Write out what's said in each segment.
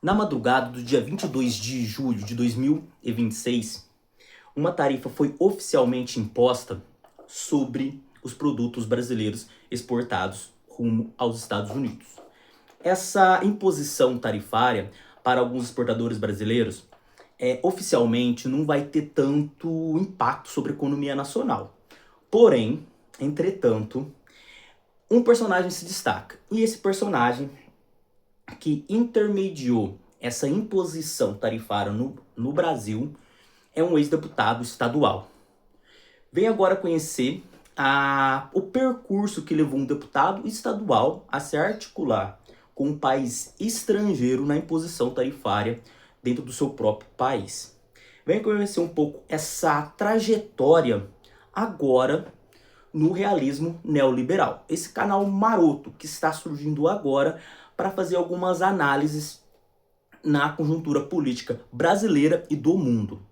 Na madrugada do dia 22 de julho de 2026, uma tarifa foi oficialmente imposta sobre os produtos brasileiros exportados rumo aos Estados Unidos. Essa imposição tarifária para alguns exportadores brasileiros oficialmente não vai ter tanto impacto sobre a economia nacional. Porém, entretanto, um personagem se destaca. E esse personagem que intermediou essa imposição tarifária no Brasil é um ex-deputado estadual. Vem agora conhecer o percurso que levou um deputado estadual a se articular com um país estrangeiro na imposição tarifária dentro do seu próprio país. Vem conhecer um pouco essa trajetória agora no realismo neoliberal. Esse canal maroto que está surgindo agora para fazer algumas análises na conjuntura política brasileira e do mundo.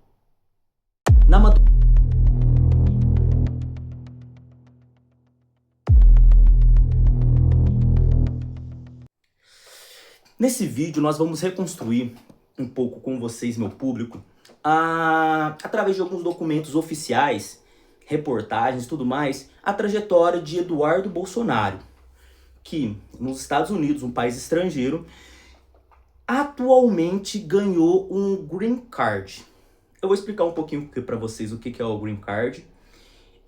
Nesse vídeo nós vamos reconstruir um pouco com vocês, meu público, através de alguns documentos oficiais, reportagens e tudo mais, a trajetória de Eduardo Bolsonaro, que nos Estados Unidos, um país estrangeiro, atualmente ganhou um Green Card. Eu vou explicar um pouquinho para vocês o que é o Green Card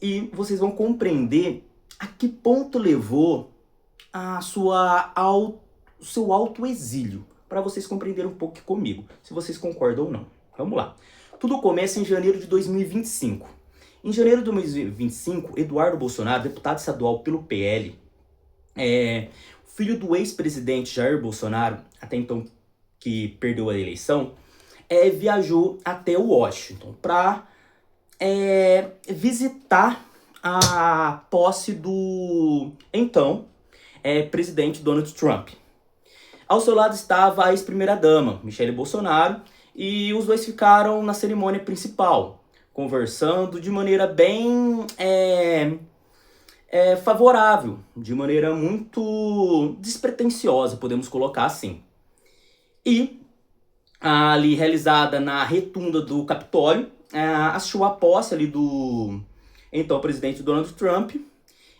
e vocês vão compreender a que ponto levou o seu autoexílio, para vocês compreenderem um pouco comigo, se vocês concordam ou não. Vamos lá. Tudo começa em janeiro de 2025. Em janeiro de 2025, Eduardo Bolsonaro, deputado estadual pelo PL, filho do ex-presidente Jair Bolsonaro, até então que perdeu a eleição, viajou até Washington para visitar a posse do então presidente Donald Trump. Ao seu lado estava a ex-primeira-dama, Michele Bolsonaro, e os dois ficaram na cerimônia principal, conversando de maneira bem favorável, de maneira muito despretensiosa, podemos colocar assim. E ali realizada na retunda do Capitólio, assistiu a posse ali do então presidente Donald Trump,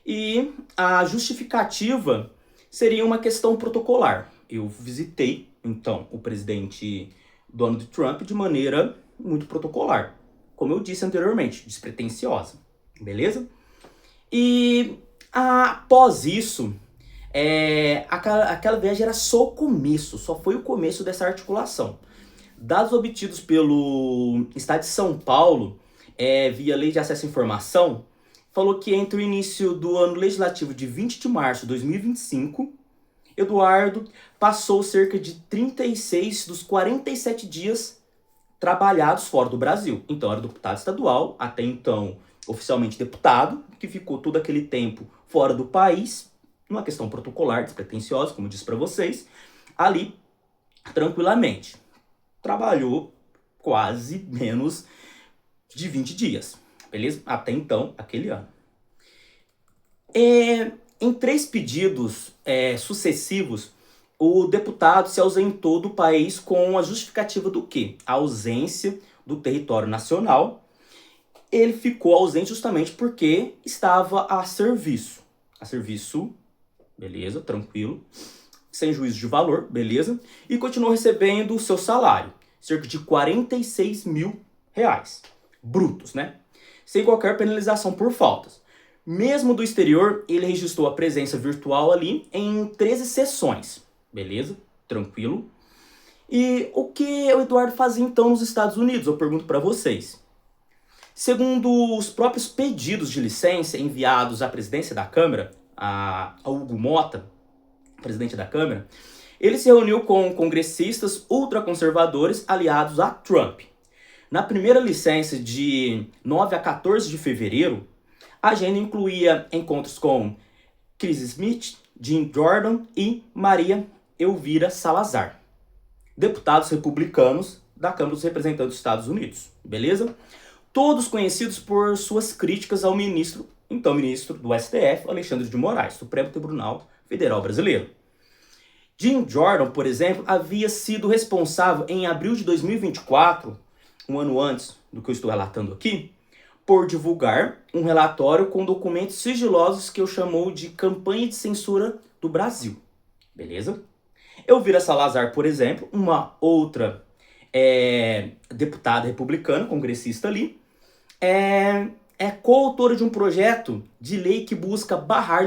e a justificativa seria uma questão protocolar. Eu visitei, então, o presidente Donald Trump de maneira muito protocolar. Como eu disse anteriormente, despretensiosa. Beleza? E após isso, aquela viagem era só o começo, só foi o começo dessa articulação. Dados obtidos pelo Estado de São Paulo, via Lei de Acesso à Informação, falou que entre o início do ano legislativo de 20 de março de 2025, Eduardo passou cerca de 36 dos 47 dias trabalhados fora do Brasil. Então era deputado estadual, até então oficialmente deputado, que ficou todo aquele tempo fora do país, numa questão protocolar, despretensiosa, como eu disse para vocês, ali tranquilamente. Trabalhou quase menos de 20 dias, beleza? Até então, aquele ano. Em 3 pedidos sucessivos, o deputado se ausentou do país com a justificativa do quê? A ausência do território nacional. Ele ficou ausente justamente porque estava a serviço. A serviço, beleza, tranquilo, sem juízo de valor, beleza, e continuou recebendo o seu salário, cerca de R$46 mil, brutos, né? Sem qualquer penalização por faltas. Mesmo do exterior, ele registrou a presença virtual ali em 13 sessões, beleza, tranquilo. E o que o Eduardo fazia então nos Estados Unidos? Eu pergunto para vocês. Segundo os próprios pedidos de licença enviados à presidência da Câmara, a Hugo Mota, presidente da Câmara, ele se reuniu com congressistas ultraconservadores aliados a Trump. Na primeira licença de 9 a 14 de fevereiro, a agenda incluía encontros com Chris Smith, Jim Jordan e Maria Elvira Salazar, deputados republicanos da Câmara dos Representantes dos Estados Unidos, beleza? Todos conhecidos por suas críticas ao então ministro do STF, Alexandre de Moraes, Supremo Tribunal Federal Brasileiro. Jim Jordan, por exemplo, havia sido responsável em abril de 2024, um ano antes do que eu estou relatando aqui, por divulgar um relatório com documentos sigilosos que eu chamou de campanha de censura do Brasil. Beleza? Elvira Salazar, por exemplo, uma outra deputada republicana, congressista ali, é coautora de um projeto de lei que busca barrar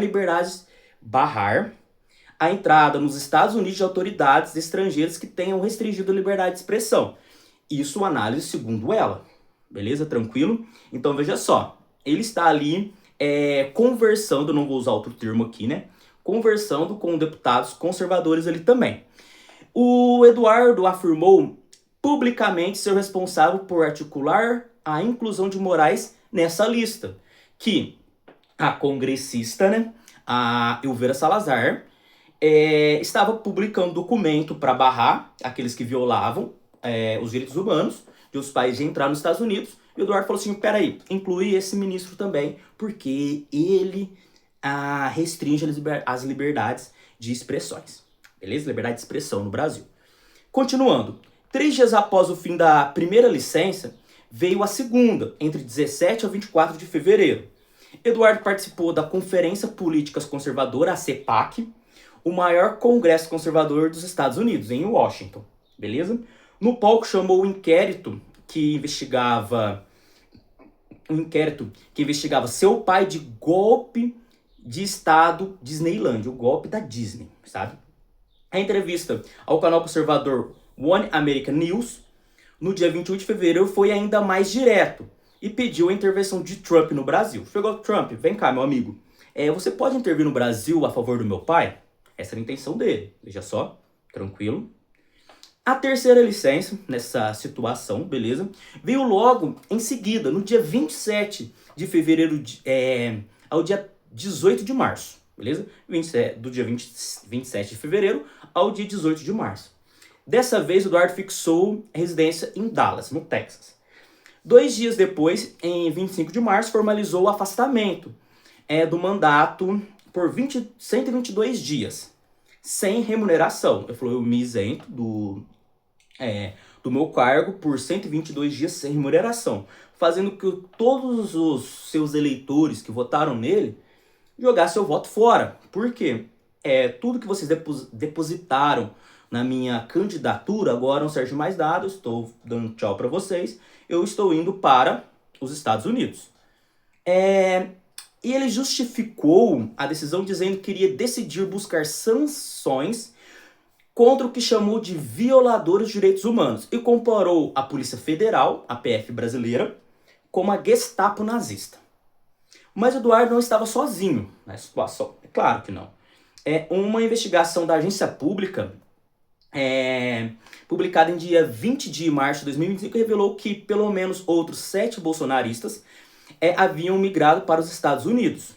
a entrada nos Estados Unidos de autoridades estrangeiras que tenham restringido a liberdade de expressão. Isso análise segundo ela. Beleza? Tranquilo? Então veja só, ele está ali conversando, não vou usar outro termo aqui, né? Conversando com deputados conservadores ali também. O Eduardo afirmou publicamente ser responsável por articular a inclusão de Moraes nessa lista, que a congressista, né, a Elvira Salazar, estava publicando documento para barrar aqueles que violavam os direitos humanos de outros países de entrar nos Estados Unidos. E o Eduardo falou assim, peraí, inclui esse ministro também, porque ele restringe as liberdades de expressões. Beleza? Liberdade de expressão no Brasil. Continuando, 3 dias após o fim da primeira licença, veio a segunda, entre 17 a 24 de fevereiro. Eduardo participou da Conferência Políticas Conservadora, a CPAC, o maior congresso conservador dos Estados Unidos, em Washington. Beleza? No palco chamou o inquérito que investigava seu pai de golpe de Estado Disneyland, o golpe da Disney, sabe? A entrevista ao canal conservador One American News, no dia 21 de fevereiro, foi ainda mais direto e pediu a intervenção de Trump no Brasil. Chegou Trump, vem cá, meu amigo. Você pode intervir no Brasil a favor do meu pai? Essa era a intenção dele, veja só, tranquilo. A terceira licença, nessa situação, beleza, veio logo em seguida, no dia 27 de fevereiro ao dia 18 de março, beleza? Do dia 27 de fevereiro ao dia 18 de março. Dessa vez, o Eduardo fixou residência em Dallas, no Texas. 2 dias depois, em 25 de março, formalizou o afastamento do mandato por 122 dias, sem remuneração. Ele falou, eu me isento do meu cargo por 122 dias sem remuneração, fazendo que todos os seus eleitores que votaram nele jogassem seu voto fora. Por quê? Tudo que vocês depositaram na minha candidatura agora não serve mais nada, eu estou dando tchau para vocês, eu estou indo para os Estados Unidos. E ele justificou a decisão dizendo que iria decidir buscar sanções contra o que chamou de violadores de direitos humanos e comparou a Polícia Federal, a PF brasileira, como a Gestapo nazista. Mas Eduardo não estava sozinho nessa situação, é claro que não. Uma investigação da agência pública, publicada em dia 20 de março de 2025, revelou que pelo menos outros 7 bolsonaristas haviam migrado para os Estados Unidos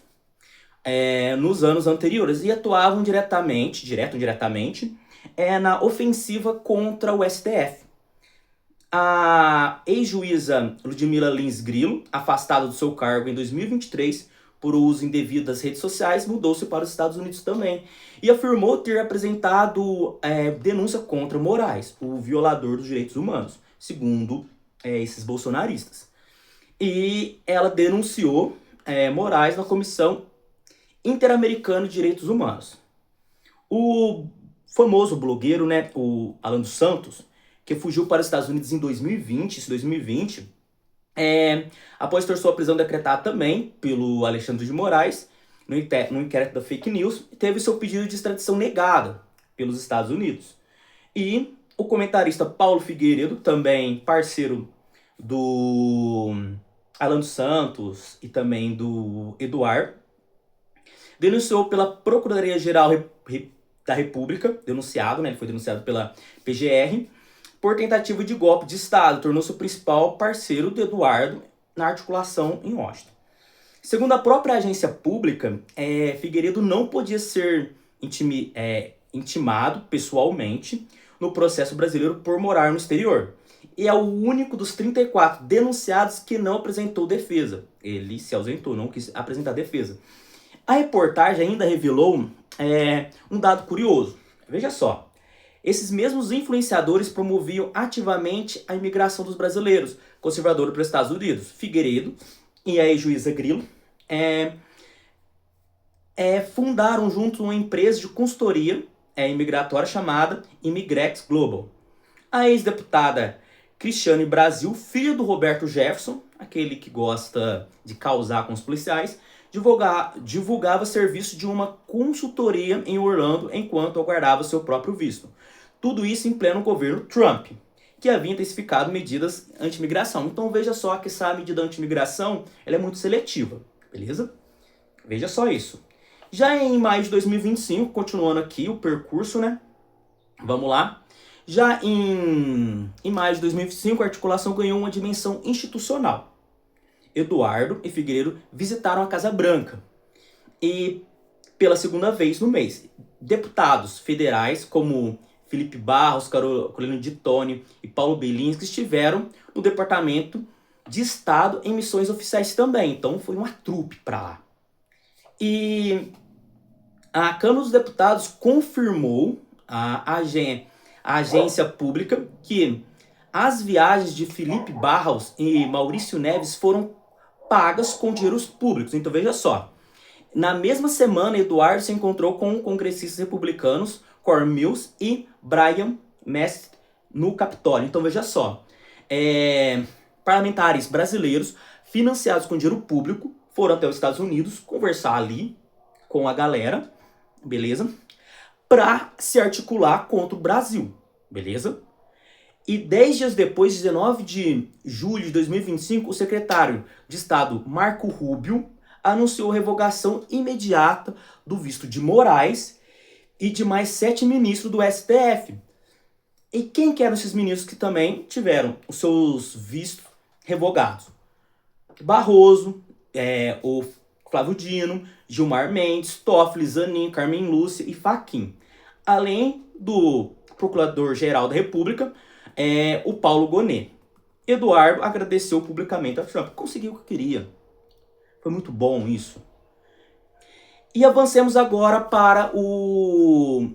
nos anos anteriores e atuavam direto ou indiretamente, na ofensiva contra o STF. A ex-juíza Ludmila Lins Grillo, afastada do seu cargo em 2023 por uso indevido das redes sociais, mudou-se para os Estados Unidos também e afirmou ter apresentado denúncia contra Moraes, o violador dos direitos humanos, segundo esses bolsonaristas. E ela denunciou Moraes na Comissão Interamericana de Direitos Humanos. O famoso blogueiro, né, o Alan dos Santos, que fugiu para os Estados Unidos em 2020, após ter sua prisão decretada também pelo Alexandre de Moraes, no inquérito da fake news, teve seu pedido de extradição negado pelos Estados Unidos. E o comentarista Paulo Figueiredo, também parceiro do Alan dos Santos e também do Eduardo, denunciou pela Procuradoria-Geral da República, ele foi denunciado pela PGR, por tentativa de golpe de Estado, tornou-se o principal parceiro do Eduardo na articulação em Washington. Segundo a própria agência pública, Figueiredo não podia ser intimado pessoalmente no processo brasileiro por morar no exterior. E é o único dos 34 denunciados que não apresentou defesa. Ele se ausentou, não quis apresentar defesa. A reportagem ainda revelou um dado curioso. Veja só, esses mesmos influenciadores promoviam ativamente a imigração dos brasileiros, conservadores para os Estados Unidos. Figueiredo e a ex-juíza Grilo fundaram juntos uma empresa de consultoria imigratória chamada Imigrex Global. A ex-deputada Cristiane Brasil, filha do Roberto Jefferson, aquele que gosta de causar com os policiais, divulgava serviço de uma consultoria em Orlando enquanto aguardava seu próprio visto. Tudo isso em pleno governo Trump, que havia intensificado medidas anti-imigração. Então veja só que essa medida anti-imigração ela é muito seletiva, beleza? Veja só isso. Já em maio de 2025, continuando aqui o percurso, né? Vamos lá. Já em maio de 2025, a articulação ganhou uma dimensão institucional. Eduardo e Figueiredo visitaram a Casa Branca. E pela segunda vez no mês, deputados federais como Felipe Barros, Carolina de Tone e Paulo Belinski estiveram no Departamento de Estado em missões oficiais também. Então foi uma trupe para lá. E a Câmara dos Deputados confirmou a agência pública que as viagens de Felipe Barros e Maurício Neves foram pagas com dinheiros públicos. Então veja só, na mesma semana Eduardo se encontrou com congressistas republicanos Cor Mills e Brian Mast no Capitólio. Então veja só, parlamentares brasileiros financiados com dinheiro público foram até os Estados Unidos conversar ali com a galera, beleza? Para se articular contra o Brasil, beleza? E 10 dias depois, 19 de julho de 2025, o secretário de Estado Marco Rubio anunciou a revogação imediata do visto de Moraes e de mais 7 ministros do STF. E quem que eram esses ministros que também tiveram os seus vistos revogados? Barroso, o Flávio Dino, Gilmar Mendes, Toffoli, Zanin, Carmen Lúcia e Fachin. Além do Procurador-Geral da República, o Paulo Gonet. Eduardo agradeceu publicamente a Trump. Conseguiu o que queria. Foi muito bom isso. E avancemos agora para o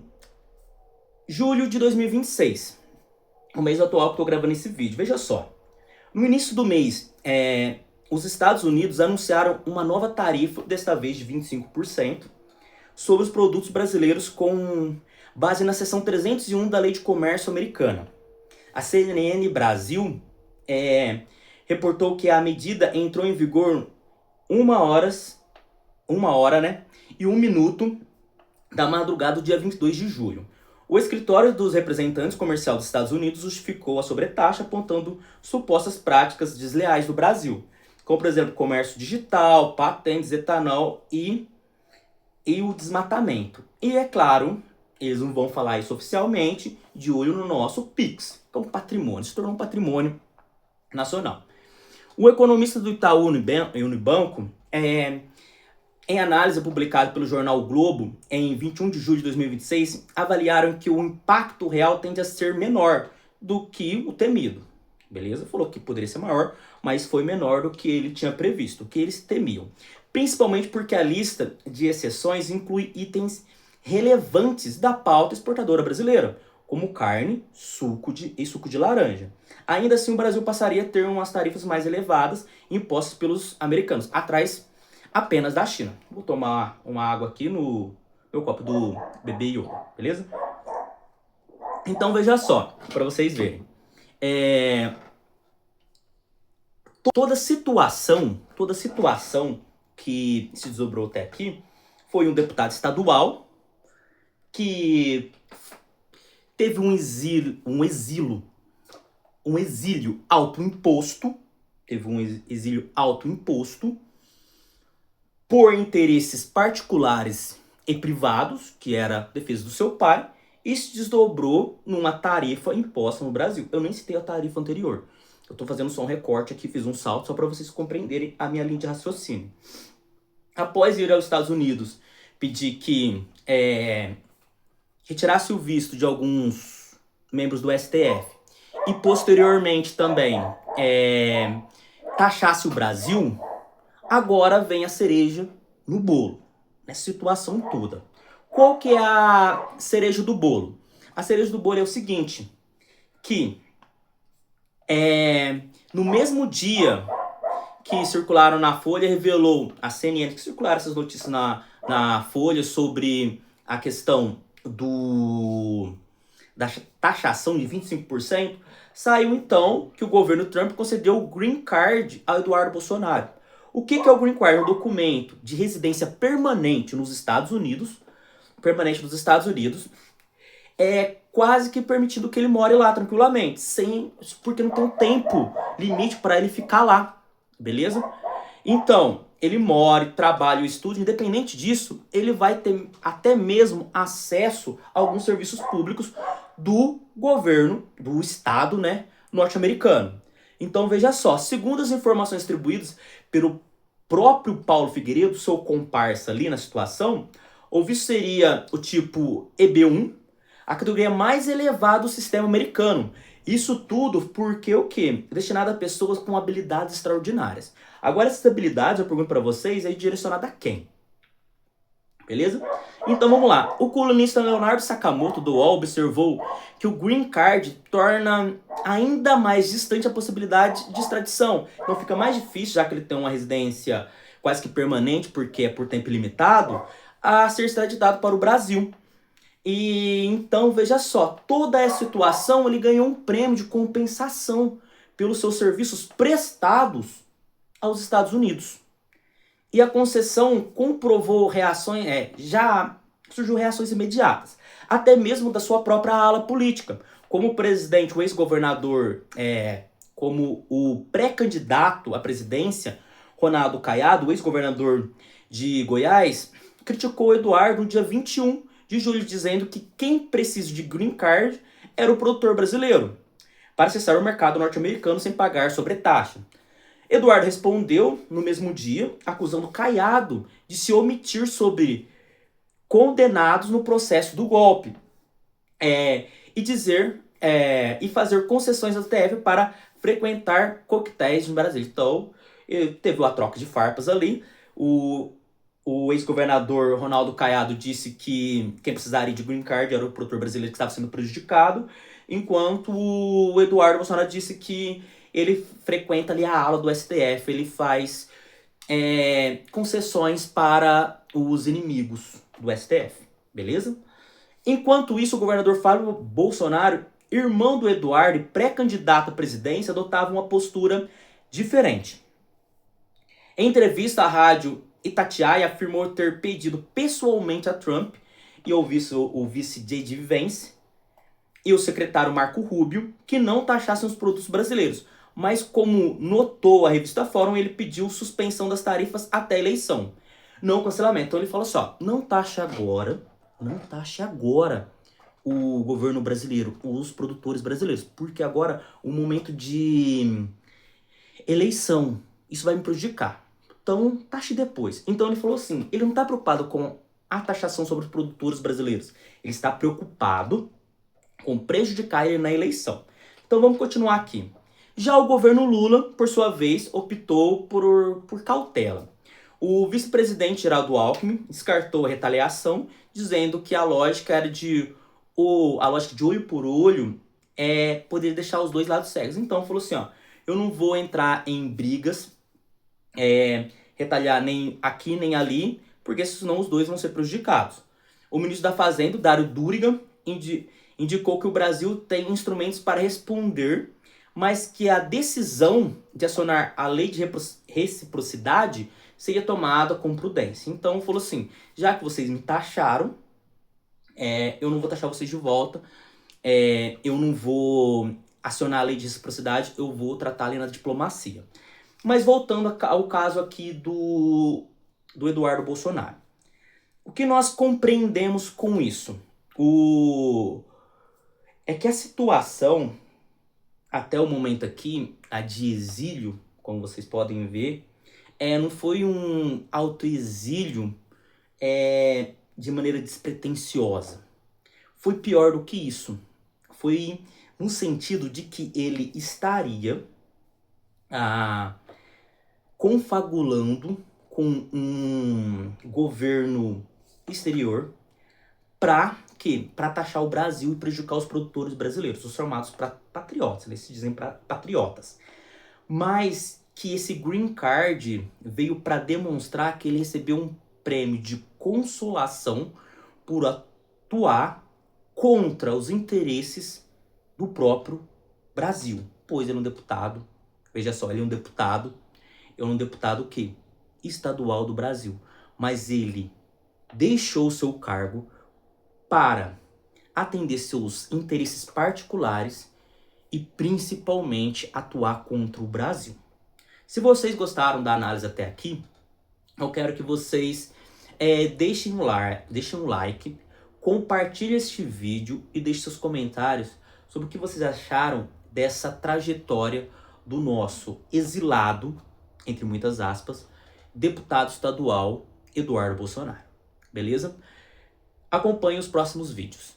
julho de 2026. O mês atual que estou gravando esse vídeo. Veja só. No início do mês, os Estados Unidos anunciaram uma nova tarifa, desta vez de 25%, sobre os produtos brasileiros com base na seção 301 da Lei de Comércio Americana. A CNN Brasil reportou que a medida entrou em vigor 1 hora, né, e 1 minuto da madrugada do dia 22 de julho. O escritório dos representantes comerciais dos Estados Unidos justificou a sobretaxa apontando supostas práticas desleais do Brasil, como, por exemplo, comércio digital, patentes, etanol e o desmatamento. E, é claro, eles não vão falar isso oficialmente, de olho no nosso PIX, que é um patrimônio, se tornou um patrimônio nacional. O economista do Itaú Unibanco, em análise publicada pelo jornal o Globo, em 21 de julho de 2026, avaliaram que o impacto real tende a ser menor do que o temido. Beleza? Falou que poderia ser maior, mas foi menor do que ele tinha previsto, o que eles temiam. Principalmente porque a lista de exceções inclui itens relevantes da pauta exportadora brasileira, como carne, suco de laranja. Ainda assim, o Brasil passaria a ter umas tarifas mais elevadas impostas pelos americanos, atrás apenas da China. Vou tomar uma água aqui no meu copo do bebê Yoda, beleza? Então veja só, para vocês verem. Toda situação que se desdobrou até aqui foi um deputado estadual que teve um exílio autoimposto, por interesses particulares e privados, que era a defesa do seu pai, e se desdobrou numa tarifa imposta no Brasil. Eu nem citei a tarifa anterior. Eu estou fazendo só um recorte aqui, fiz um salto só para vocês compreenderem a minha linha de raciocínio. Após ir aos Estados Unidos pedir que retirasse o visto de alguns membros do STF e posteriormente também taxasse o Brasil, agora vem a cereja no bolo, nessa situação toda. Qual que é a cereja do bolo? A cereja do bolo é o seguinte, que no mesmo dia que circularam na Folha, revelou a CNN, que circularam essas notícias na Folha sobre a questão da taxação de 25%, saiu então que o governo Trump concedeu o Green Card a Eduardo Bolsonaro. O que é o Green Card? É um documento de residência permanente nos Estados Unidos, é quase que permitido que ele more lá tranquilamente, porque não tem um tempo limite para ele ficar lá, beleza? Então, ele mora, trabalha e estuda, independente disso, ele vai ter até mesmo acesso a alguns serviços públicos do governo, do estado, né, norte-americano. Então, veja só, segundo as informações distribuídas pelo próprio Paulo Figueiredo, seu comparsa ali na situação, o visto seria o tipo EB1, a categoria mais elevada do sistema americano. Isso tudo porque o quê? Destinado a pessoas com habilidades extraordinárias. Agora, essas habilidades, eu pergunto para vocês, é direcionada a quem? Beleza? Então vamos lá. O colunista Leonardo Sakamoto do UOL observou que o Green Card torna ainda mais distante a possibilidade de extradição. Então fica mais difícil, já que ele tem uma residência quase que permanente, porque é por tempo limitado, a ser extraditado para o Brasil. E então, veja só, toda essa situação ele ganhou um prêmio de compensação pelos seus serviços prestados aos Estados Unidos. E a concessão comprovou reações, já surgiu reações imediatas, até mesmo da sua própria ala política. Como o presidente, o ex-governador, como o pré-candidato à presidência, Ronaldo Caiado, o ex-governador de Goiás, criticou o Eduardo no dia 21 de julho, dizendo que quem precisa de green card era o produtor brasileiro, para acessar o mercado norte-americano sem pagar sobretaxa. Eduardo respondeu no mesmo dia, acusando Caiado de se omitir sobre condenados no processo do golpe e fazer concessões ao STF para frequentar coquetéis no Brasil. Então, teve uma troca de farpas ali. O ex-governador Ronaldo Caiado disse que quem precisaria de green card era o produtor brasileiro que estava sendo prejudicado, enquanto o Eduardo Bolsonaro disse que ele frequenta ali a ala do STF, ele faz concessões para os inimigos do STF, beleza? Enquanto isso, o governador Fábio Bolsonaro, irmão do Eduardo e pré-candidato à presidência, adotava uma postura diferente. Em entrevista à rádio Itatiaia, afirmou ter pedido pessoalmente a Trump e ao vice J.D. Vance e o secretário Marco Rubio que não taxassem os produtos brasileiros. Mas como notou a revista Fórum, ele pediu suspensão das tarifas até a eleição, não cancelamento. Então ele falou só, não taxe agora o governo brasileiro, os produtores brasileiros, porque agora o momento de eleição, isso vai me prejudicar. Então, taxe depois. Então ele falou assim, ele não está preocupado com a taxação sobre os produtores brasileiros. Ele está preocupado com prejudicar ele na eleição. Então vamos continuar aqui. Já o governo Lula, por sua vez, optou por cautela. O vice-presidente Geraldo Alckmin descartou a retaliação, dizendo que a lógica era a lógica de olho por olho poderia deixar os dois lados cegos. Então falou assim, ó, eu não vou entrar em brigas, retaliar nem aqui nem ali, porque senão os dois vão ser prejudicados. O ministro da Fazenda, Dário Duriga, indicou que o Brasil tem instrumentos para responder, mas que a decisão de acionar a lei de reciprocidade seria tomada com prudência. Então falou assim, já que vocês me taxaram, eu não vou taxar vocês de volta, eu não vou acionar a lei de reciprocidade, eu vou tratar ali na diplomacia. Mas voltando ao caso aqui do Eduardo Bolsonaro. O que nós compreendemos com isso? É que a situação, até o momento aqui, a de exílio, como vocês podem ver, não foi um autoexílio de maneira despretensiosa. Foi pior do que isso. Foi no sentido de que ele estaria confabulando com um governo exterior para quê? Para taxar o Brasil e prejudicar os produtores brasileiros, os chamados patriotas, eles se dizem patriotas. Mas que esse green card veio para demonstrar que ele recebeu um prêmio de consolação por atuar contra os interesses do próprio Brasil. Pois ele é um deputado, veja só, ele é um deputado o quê? Estadual do Brasil. Mas ele deixou seu cargo para atender seus interesses particulares e principalmente atuar contra o Brasil. Se vocês gostaram da análise até aqui, eu quero que vocês deixem um like, compartilhem este vídeo e deixem seus comentários sobre o que vocês acharam dessa trajetória do nosso exilado, entre muitas aspas, deputado estadual Eduardo Bolsonaro. Beleza? Acompanhe os próximos vídeos.